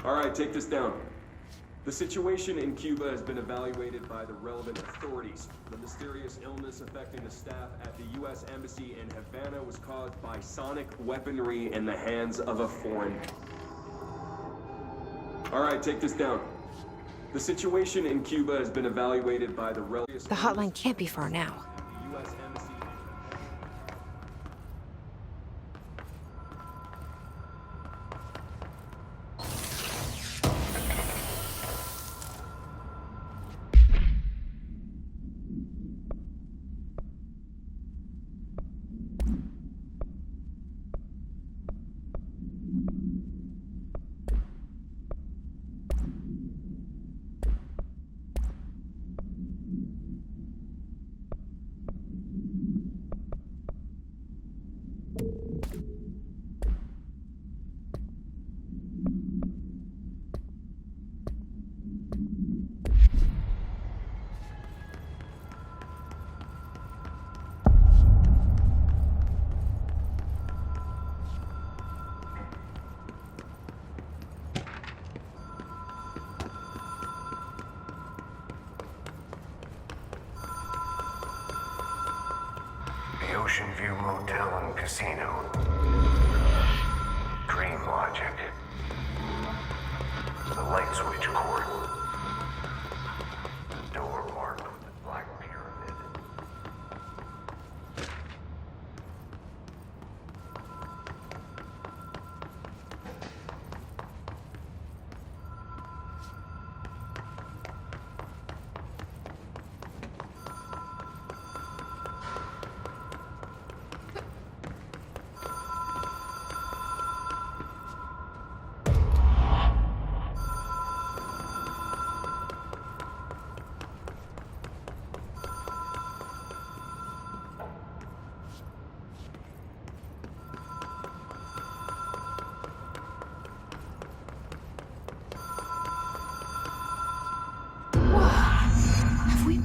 All right, take this down. The situation in Cuba has been evaluated by the relevant authorities. The mysterious illness affecting the staff at the U.S. Embassy in Havana was caused by sonic weaponry in the hands of a foreign. All right, take this down. The situation in Cuba has been evaluated by the relevant. The hotline can't be far now. The U.S. Embassy. Ocean View Motel and Casino. Dream Logic. The light switch cord. Door marked with the Black Pyramid.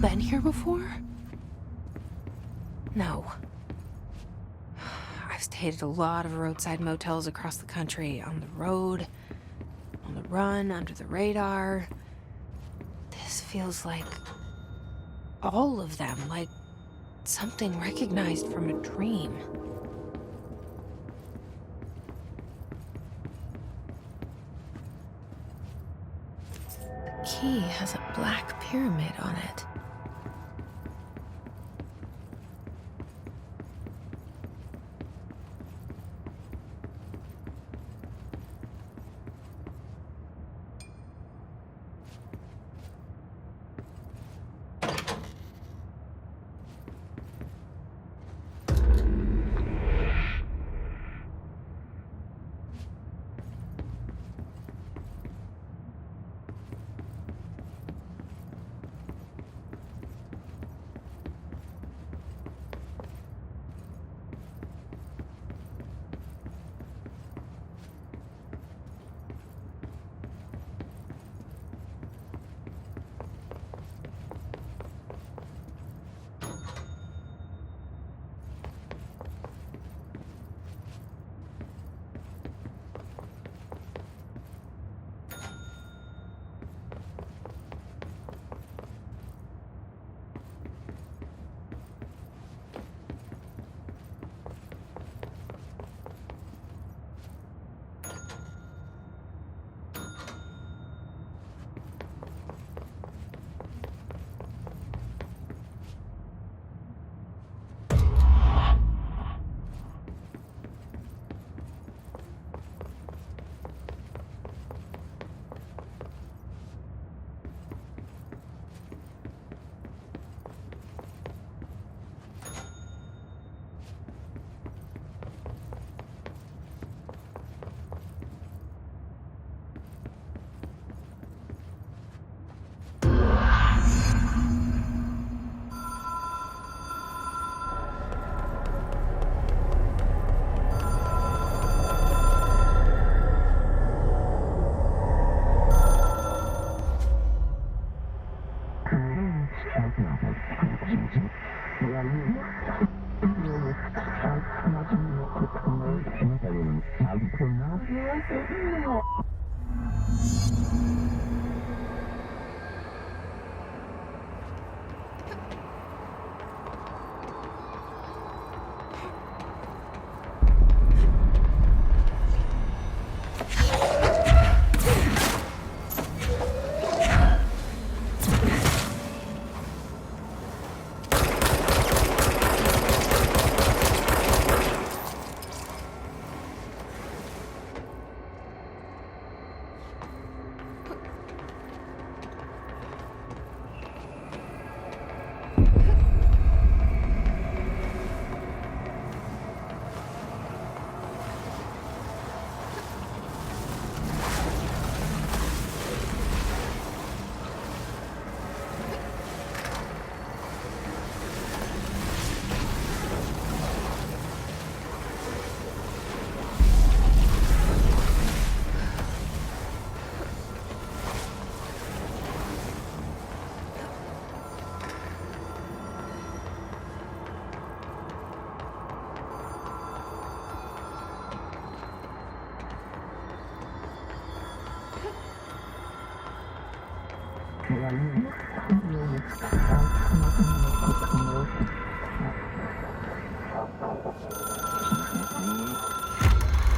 Been here before? No. I've stayed at a lot of roadside motels across the country, on the road, on the run, under the radar. This feels like all of them, like something recognized from a dream. The key has a black pyramid on it.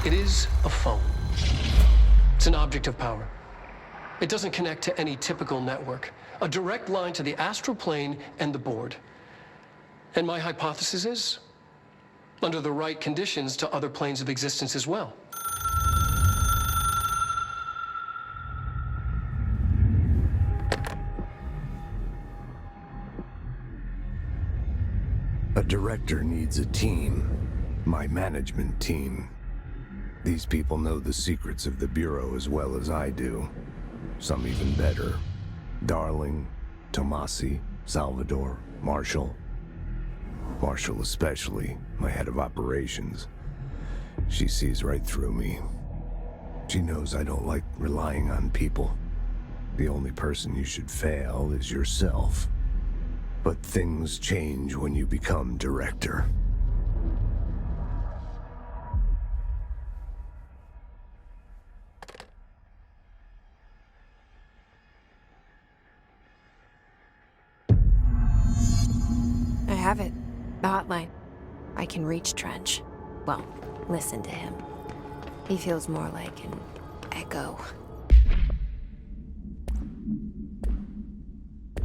It is a phone. It's an object of power. It doesn't connect to any typical network. A direct line to the astral plane and the board. And my hypothesis is, under the right conditions, to other planes of existence as well. A director needs a team. My management team. These people know the secrets of the Bureau as well as I do. Some even better. Darling, Tomasi, Salvador, Marshall. Marshall especially, my head of operations. She sees right through me. She knows I don't like relying on people. The only person you should fail is yourself. But things change when you become director. I have it. The hotline. I can reach Trench. Well, listen to him. He feels more like an echo.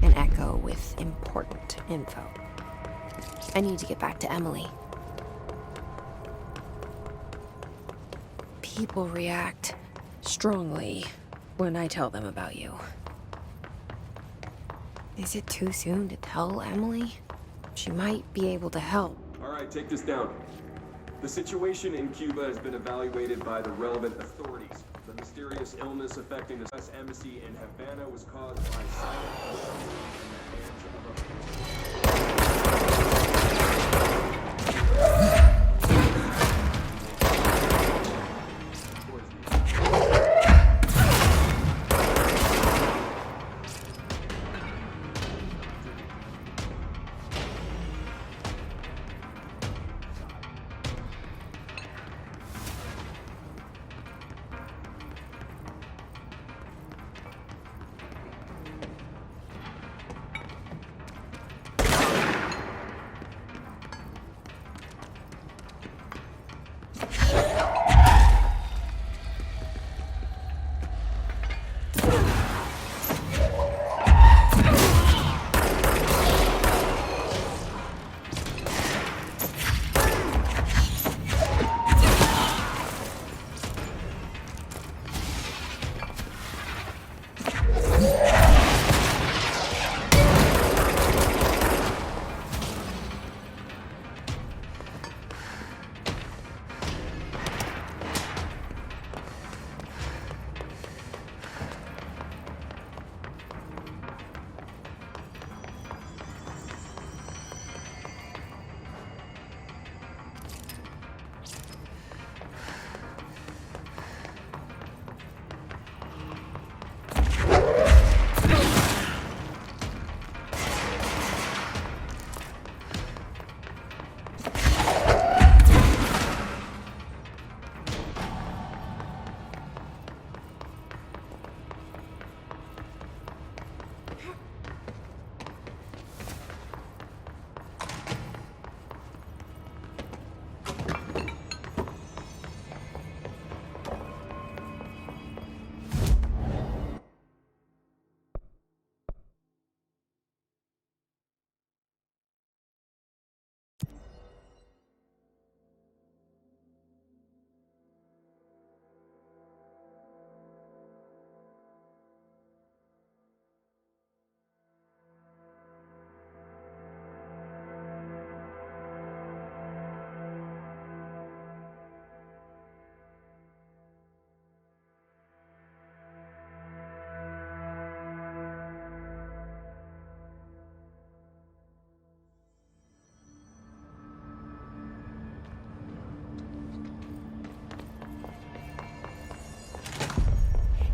An echo with important info. I need to get back to Emily. People react strongly when I tell them about you. Is it too soon to tell Emily? She might be able to help. All right, take this down. The situation in Cuba has been evaluated by the relevant authorities. The mysterious illness affecting the U.S. Embassy in Havana was caused by silent in the hands of a...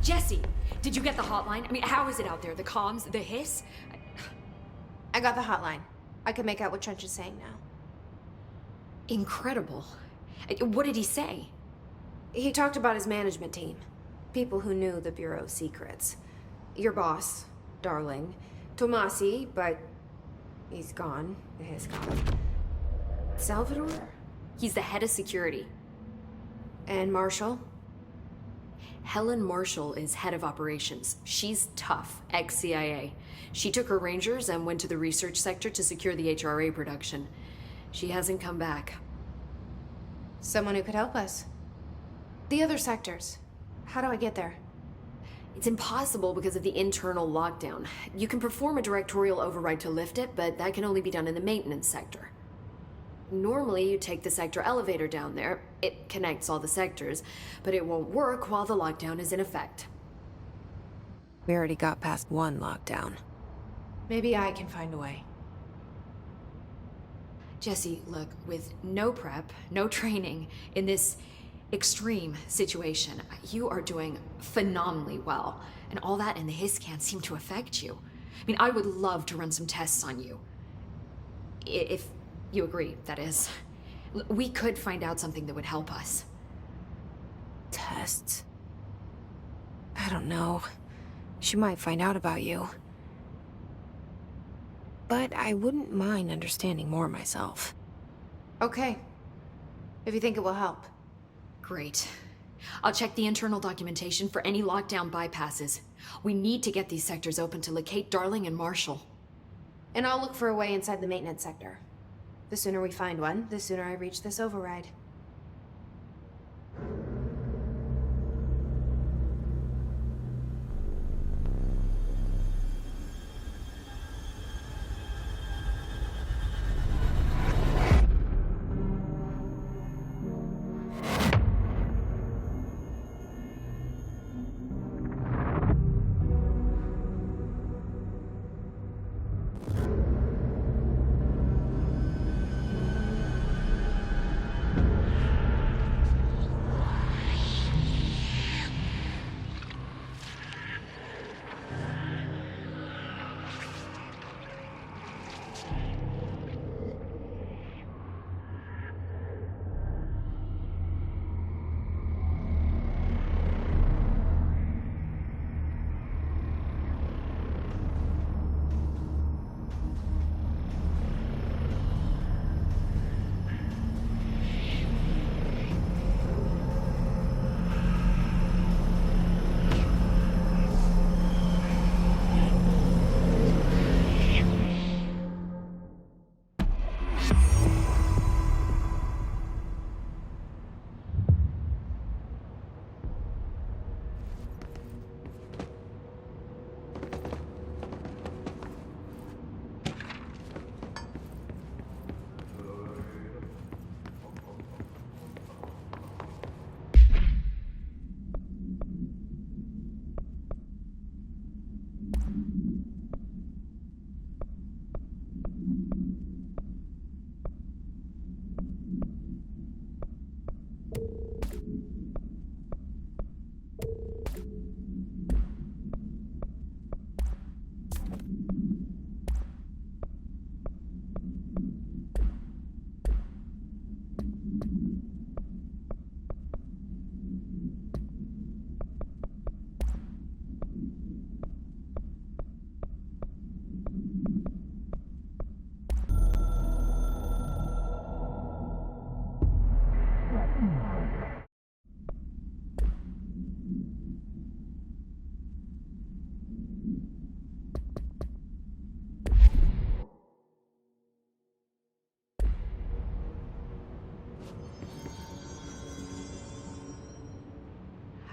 Jesse, did you get the hotline? I mean, how is it out there? The comms, the hiss? I got the hotline. I can make out what Trench is saying now. Incredible. What did he say? He talked about his management team. People who knew the Bureau's secrets. Your boss, Darling. Tomasi, but he's gone. He's gone. Salvador? He's the head of security. And Marshall? Helen Marshall is head of operations. She's tough, ex-CIA. She took her Rangers and went to the research sector to secure the HRA production. She hasn't come back. Someone who could help us. The other sectors. How do I get there? It's impossible because of the internal lockdown. You can perform a directorial override to lift it, but that can only be done in the maintenance sector. Normally, you take the sector elevator down there. It connects all the sectors, but it won't work while the lockdown is in effect. We already got past one lockdown. Maybe I can find a way. Jesse, look, with no prep, no training, in this extreme situation, you are doing phenomenally well. And all that and the hiss can't seem to affect you. I mean, I would love to run some tests on you. If you agree, that is. We could find out something that would help us. Tests? I don't know. She might find out about you. But I wouldn't mind understanding more myself. Okay. If you think it will help. Great. I'll check the internal documentation for any lockdown bypasses. We need to get these sectors open to locate Darling and Marshall. And I'll look for a way inside the maintenance sector. The sooner we find one, the sooner I reach this override.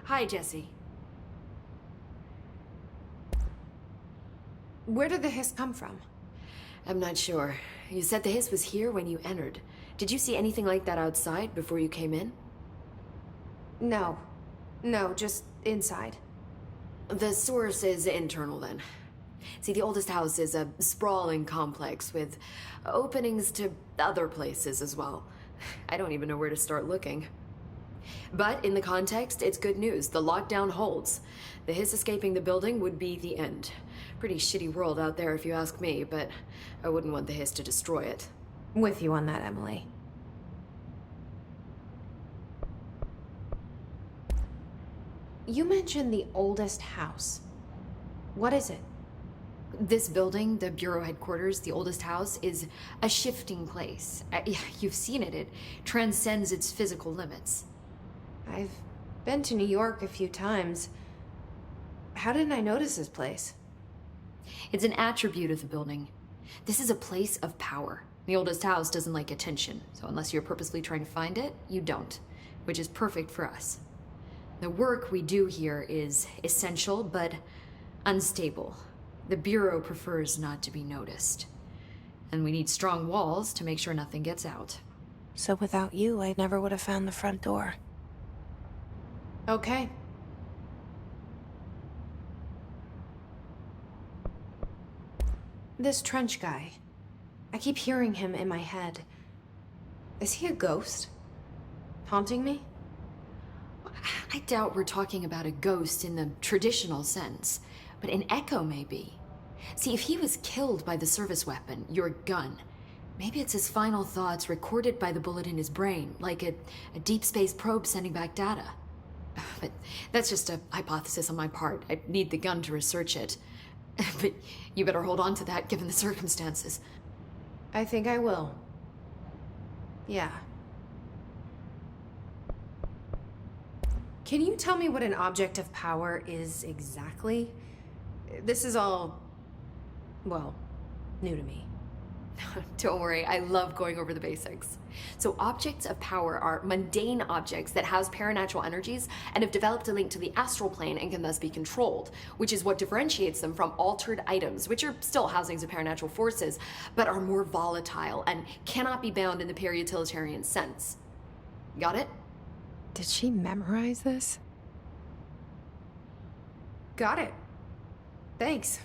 Hi, Jesse. Where did the hiss come from? I'm not sure. You said the hiss was here when you entered. Did you see anything like that outside before you came in? No. No, just inside. The source is internal, then. See, the oldest house is a sprawling complex with openings to other places as well. I don't even know where to start looking. But in the context, it's good news. The lockdown holds. The Hiss escaping the building would be the end. Pretty shitty world out there if you ask me, but I wouldn't want the Hiss to destroy it. With you on that, Emily. You mentioned the oldest house. What is it? This building, the Bureau headquarters, the oldest house, is a shifting place. You've seen it. It transcends its physical limits. I've been to New York a few times. How didn't I notice this place? It's an attribute of the building. This is a place of power. The oldest house doesn't like attention, so unless you're purposely trying to find it, you don't, which is perfect for us. The work we do here is essential, but unstable. The Bureau prefers not to be noticed. And we need strong walls to make sure nothing gets out. So without you, I never would have found the front door. Okay. This Trench guy. I keep hearing him in my head. Is he a ghost? Haunting me? I doubt we're talking about a ghost in the traditional sense, but an echo maybe. See, if he was killed by the service weapon, your gun, maybe it's his final thoughts recorded by the bullet in his brain, like a deep space probe sending back data. But that's just a hypothesis on my part. I'd need the gun to research it. But you better hold on to that given the circumstances. I think I will. Yeah. Can you tell me what an object of power is exactly? This is all, well, new to me. Don't worry, I love going over the basics. So objects of power are mundane objects that house paranatural energies and have developed a link to the astral plane and can thus be controlled, which is what differentiates them from altered items, which are still housings of paranatural forces, but are more volatile and cannot be bound in the peri-utilitarian sense. Got it? Did she memorize this? Got it. Thanks.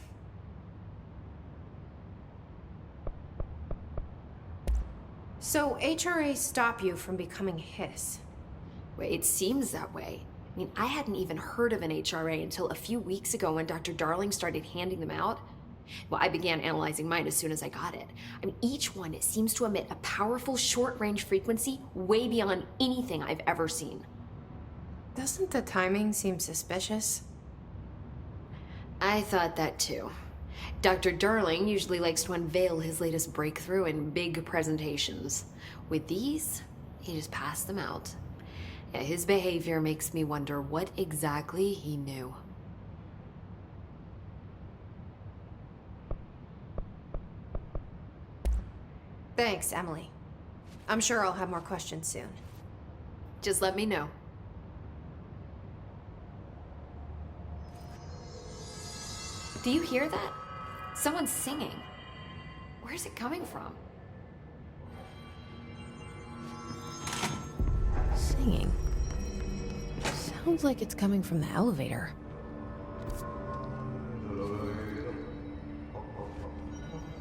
So HRA stop you from becoming Hiss? Well, it seems that way. I mean, I hadn't even heard of an HRA until a few weeks ago when Dr. Darling started handing them out. Well, I began analyzing mine as soon as I got it. I mean, each one seems to emit a powerful short-range frequency way beyond anything I've ever seen. Doesn't the timing seem suspicious? I thought that too. Dr. Darling usually likes to unveil his latest breakthrough in big presentations. With these, he just passed them out. Yeah, his behavior makes me wonder what exactly he knew. Thanks, Emily. I'm sure I'll have more questions soon. Just let me know. Do you hear that? Someone's singing. Where's it coming from? Singing? Sounds like it's coming from the elevator.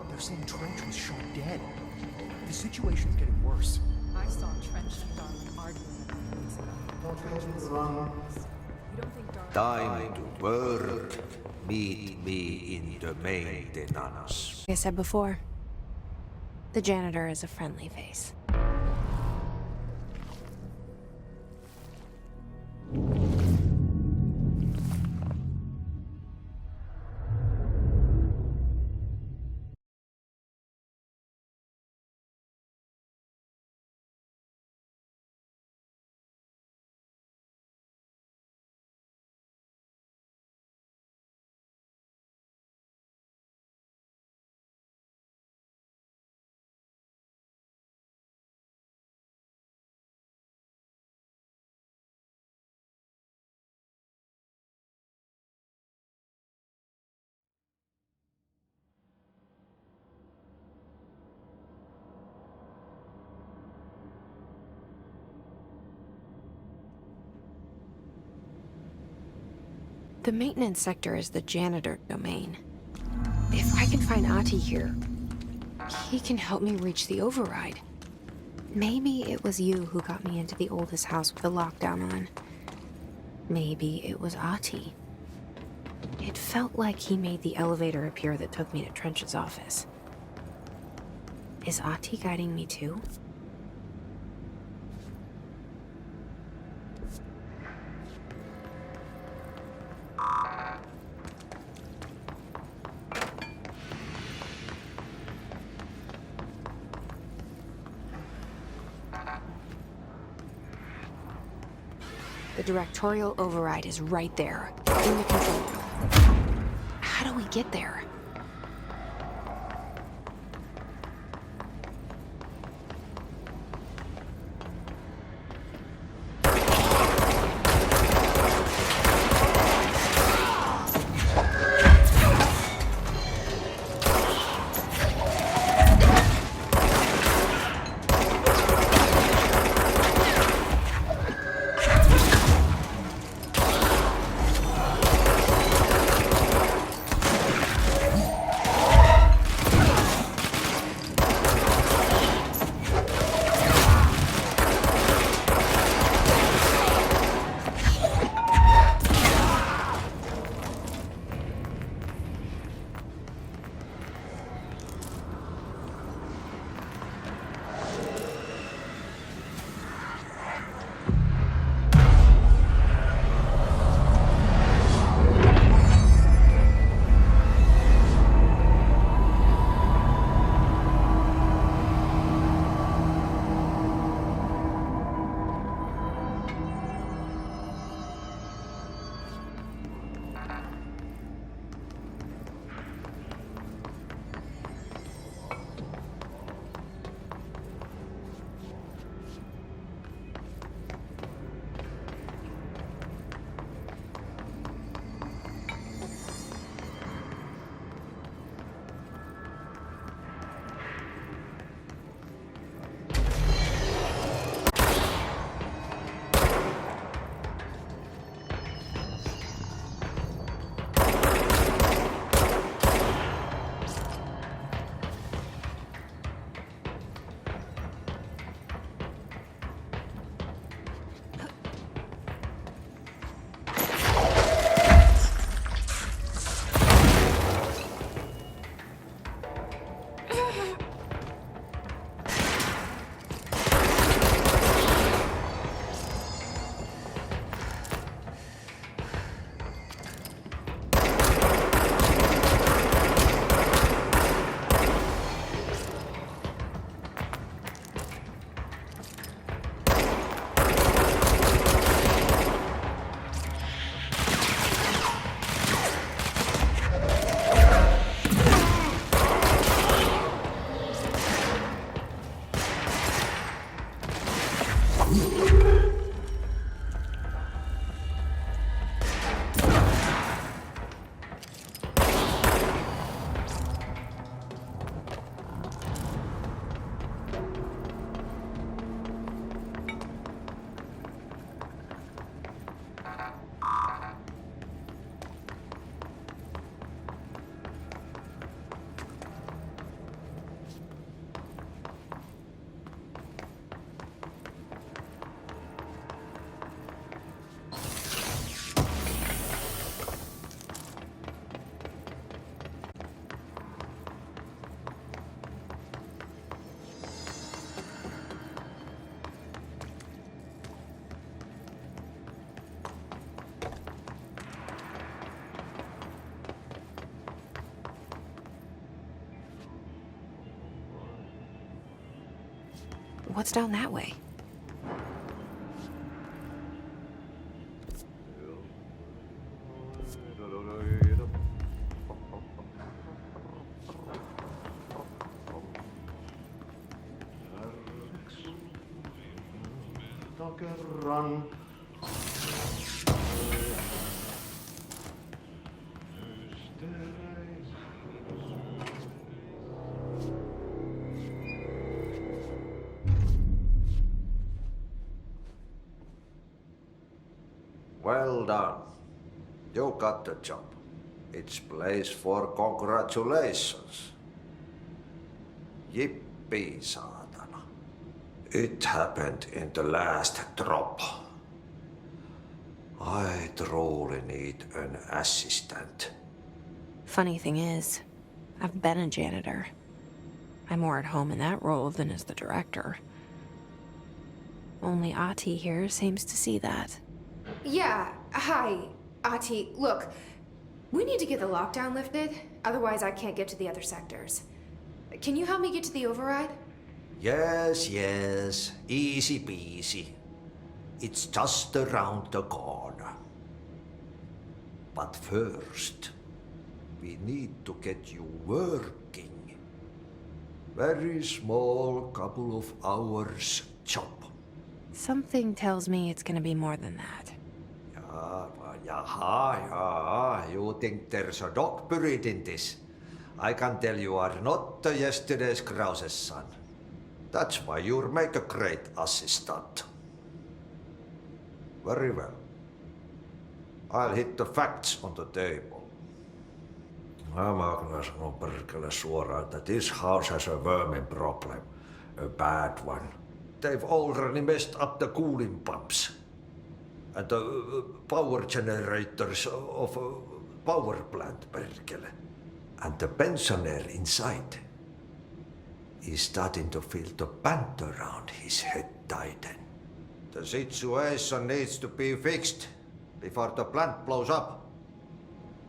They're saying Trench was shot dead. The situation's getting worse. I saw Trench and Darling arguing a few weeks ago. You don't think Darling... Time to work. Meet me in the maintenance. Like I said before, the janitor is a friendly face. The maintenance sector is the janitor domain. If I can find Ahti here, he can help me reach the override. Maybe it was you who got me into the oldest house with the lockdown on. Maybe it was Ahti. It felt like he made the elevator appear that took me to Trench's office. Is Ahti guiding me too? The directorial override is right there, in the control room. How do we get there? What's down that way? Well done. You got the job. It's place for congratulations. Yippee, saatana. It happened in the last drop. I truly need an assistant. Funny thing is, I've been a janitor. I'm more at home in that role than as the director. Only Ahti here seems to see that. Yeah, hi, Ahti. Look, we need to get the lockdown lifted, otherwise I can't get to the other sectors. Can you help me get to the override? Yes, easy peasy. It's just around the corner. But first, we need to get you working. Very small, couple of hours job. Something tells me it's gonna be more than that. Yeah, you think there's a dog buried in this? I can tell you are not yesterday's Krause's son. That's why you'll make a great assistant. Very well. I'll hit the facts on the table. Mä kyllä sanon perkele suoraan, että this house has a vermin problem. A bad one. They've already messed up the cooling pumps. And the power generators of a power plant, perkele. And the pensioner inside is starting to feel the band around his head tighten. The situation needs to be fixed before the plant blows up.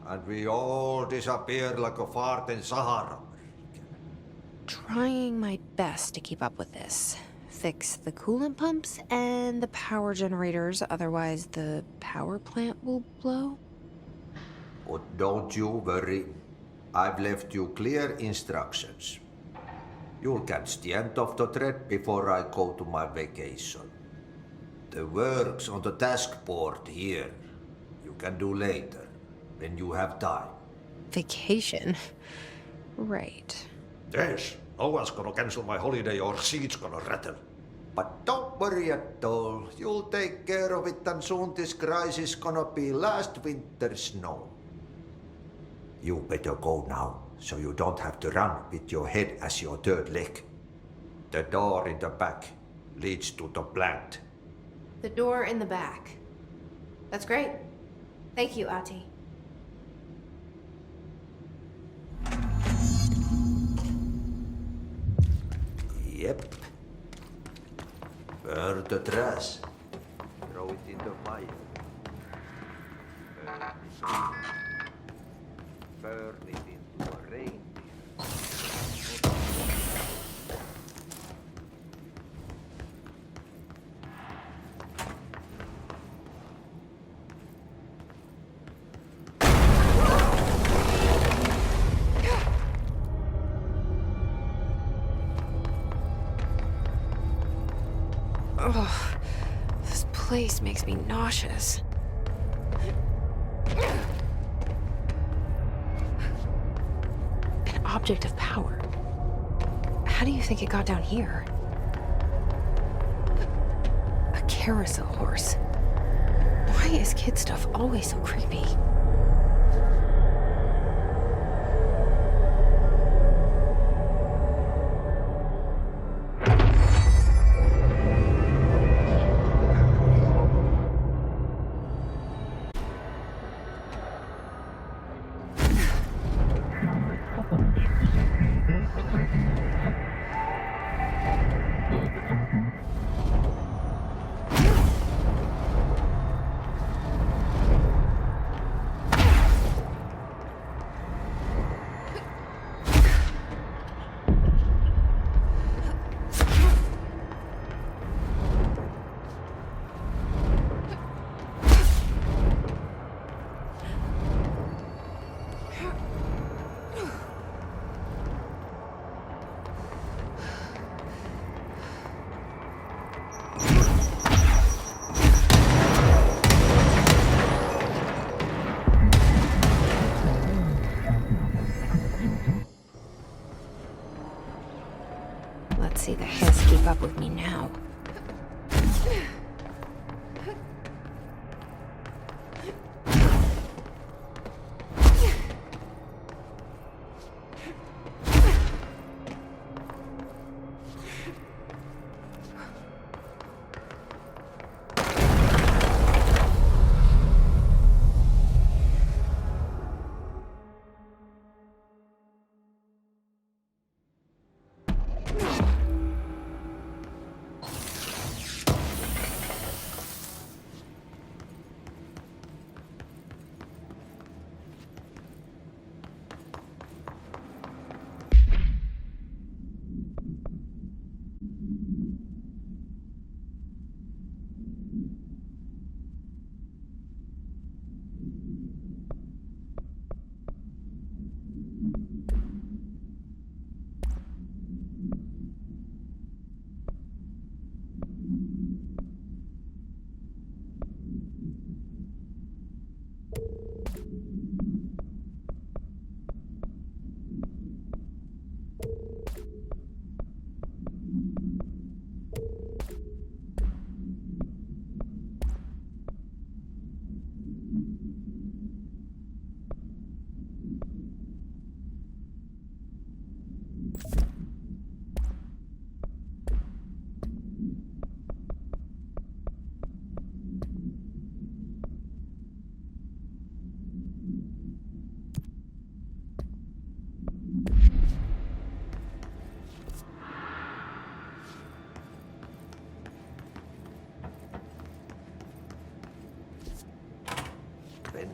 And we all disappear like a fart in Sahara. Trying my best to keep up with this. Fix the coolant pumps and the power generators, otherwise the power plant will blow. But don't you worry. I've left you clear instructions. You'll catch the end of the thread before I go to my vacation. The work's on the task board here. You can do later, when you have time. Vacation? Right. Yes, no one's gonna cancel my holiday or seat's gonna rattle. But don't worry at all. You'll take care of it and soon this crisis gonna be last winter's snow. You better go now, so you don't have to run with your head as your third leg. The door in the back leads to the plant. The door in the back. That's great. Thank you, Ahti. Yep. Burn the trash. Throw it in the fire. Burn it into a reindeer. Ugh, this place makes me nauseous. An object of power. How do you think it got down here? A carousel horse. Why is kid stuff always so creepy? Let's see the Hiss keep up with me now.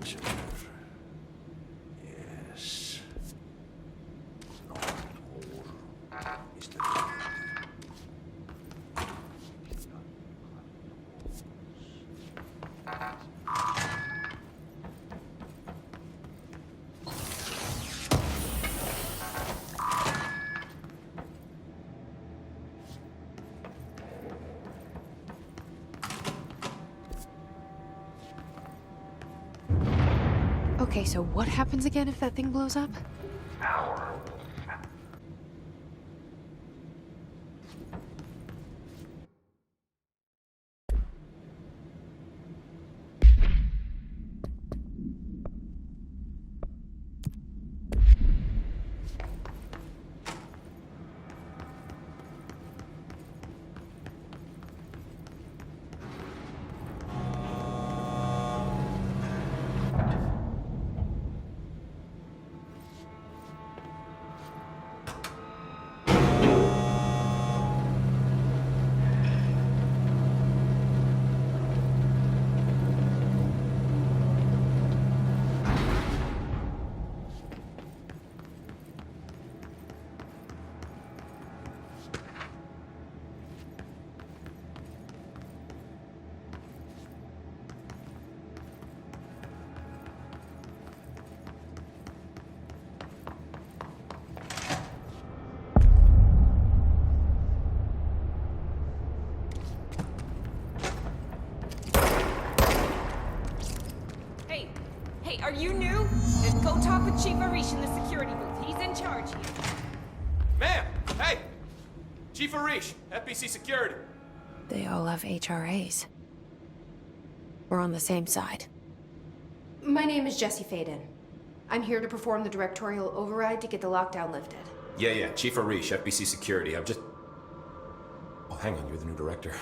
Yes. No. Mistä? Okay, so what happens again if that thing blows up? Power. Hey, are you new? Then go talk with Chief Arish in the security booth. He's in charge here. Ma'am! Hey! Chief Arish, FBC Security. They all have HRAs. We're on the same side. My name is Jesse Faden. I'm here to perform the directorial override to get the lockdown lifted. Yeah, Chief Arish, FBC Security. I'm just... Oh, hang on, you're the new director.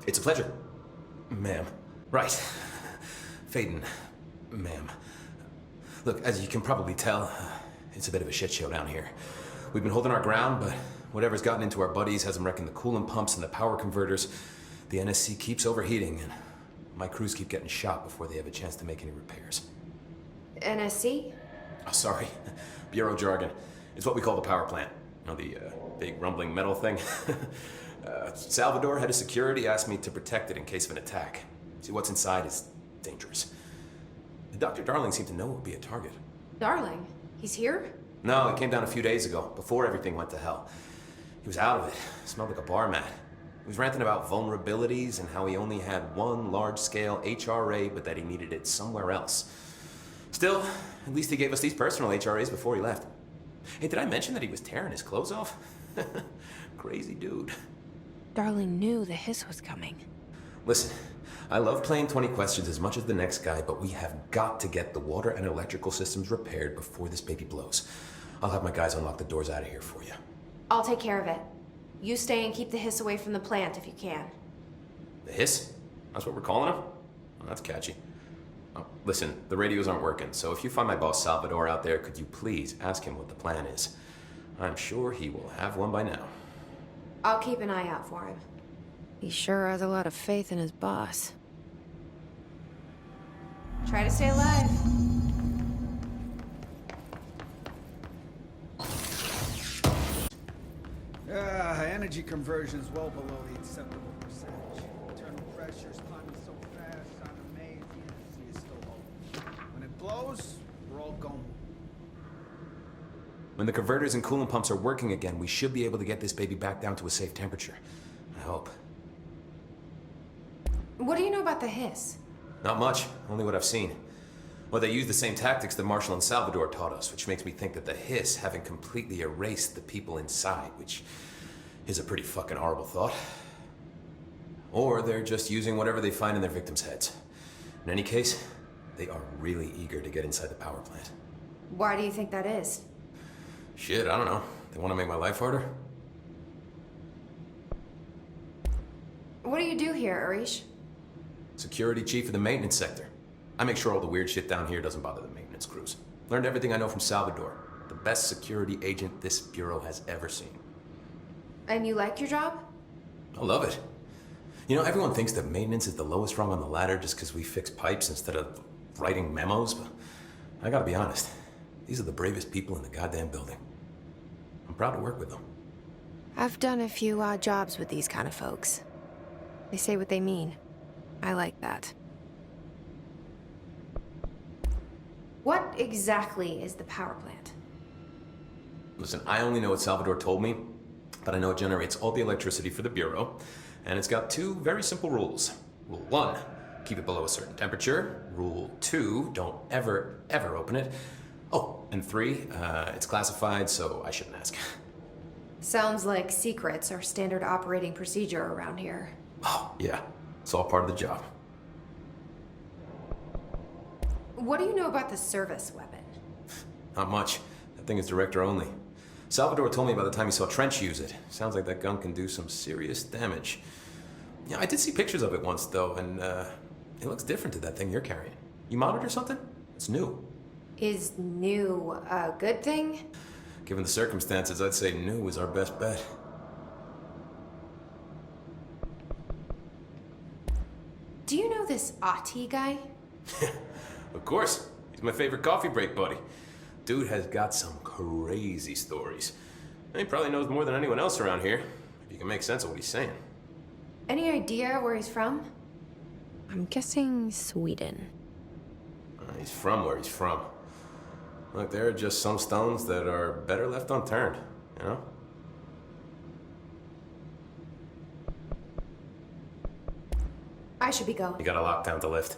It's a pleasure, ma'am. Right. Faden, ma'am. Look, as you can probably tell, it's a bit of a shit show down here. We've been holding our ground, but whatever's gotten into our buddies has them wrecking the coolant pumps and the power converters. The NSC keeps overheating, and my crews keep getting shot before they have a chance to make any repairs. NSC? Oh, sorry. Bureau jargon. It's what we call the power plant. You know, the big rumbling metal thing? Salvador, head of security, asked me to protect it in case of an attack. See, what's inside is dangerous. Dr. Darling seemed to know it would be a target. Darling? He's here? No, he came down a few days ago, before everything went to hell. He was out of it. Smelled like a bar mat. He was ranting about vulnerabilities and how he only had one large-scale HRA, but that he needed it somewhere else. Still, at least he gave us these personal HRAs before he left. Hey, did I mention that he was tearing his clothes off? Crazy dude. Darling knew the hiss was coming. Listen, I love playing 20 questions as much as the next guy, but we have got to get the water and electrical systems repaired before this baby blows. I'll have my guys unlock the doors out of here for you. I'll take care of it. You stay and keep the hiss away from the plant if you can. The hiss? That's what we're calling him? Well, that's catchy. Oh, listen, the radios aren't working, so if you find my boss Salvador out there, could you please ask him what the plan is? I'm sure he will have one by now. I'll keep an eye out for him. He sure has a lot of faith in his boss. Try to stay alive. Energy conversion's well below the acceptable percentage. Internal pressure's climbing so fast, I'm amazed the NSC is still open. When it blows, we're all gone. When the converters and coolant pumps are working again, we should be able to get this baby back down to a safe temperature. I hope. What do you know about the hiss? Not much, only what I've seen. Well, they use the same tactics that Marshall and Salvador taught us, which makes me think that the hiss haven't completely erased the people inside, which is a pretty fucking horrible thought. Or they're just using whatever they find in their victims' heads. In any case, they are really eager to get inside the power plant. Why do you think that is? Shit, I don't know. They want to make my life harder? What do you do here, Arish? Security chief of the maintenance sector. I make sure all the weird shit down here doesn't bother the maintenance crews. Learned everything I know from Salvador, the best security agent this bureau has ever seen. And you like your job? I love it. You know, everyone thinks that maintenance is the lowest rung on the ladder just because we fix pipes instead of writing memos, but I gotta be honest. These are the bravest people in the goddamn building. I'm proud to work with them. I've done a few odd jobs with these kind of folks. They say what they mean. I like that. What exactly is the power plant? Listen, I only know what Salvador told me, but I know it generates all the electricity for the Bureau, and it's got 2 very simple rules. Rule 1, keep it below a certain temperature. Rule 2, don't ever, ever open it. Oh, and 3, it's classified, so I shouldn't ask. Sounds like secrets are standard operating procedure around here. Oh, yeah. It's all part of the job. What do you know about the service weapon? Not much. That thing is director only. Salvador told me by the time he saw Trench use it. Sounds like that gun can do some serious damage. Yeah, I did see pictures of it once, though, and it looks different to that thing you're carrying. You modded or something? It's new. Is new a good thing? Given the circumstances, I'd say new is our best bet. Do you know this Ahti guy? Of course. He's my favorite coffee break buddy. Dude has got some crazy stories. And he probably knows more than anyone else around here, if you can make sense of what he's saying. Any idea where he's from? I'm guessing Sweden. He's from where he's from. Look, there are just some stones that are better left unturned, you know? I should be going. You gotta lock down the lift.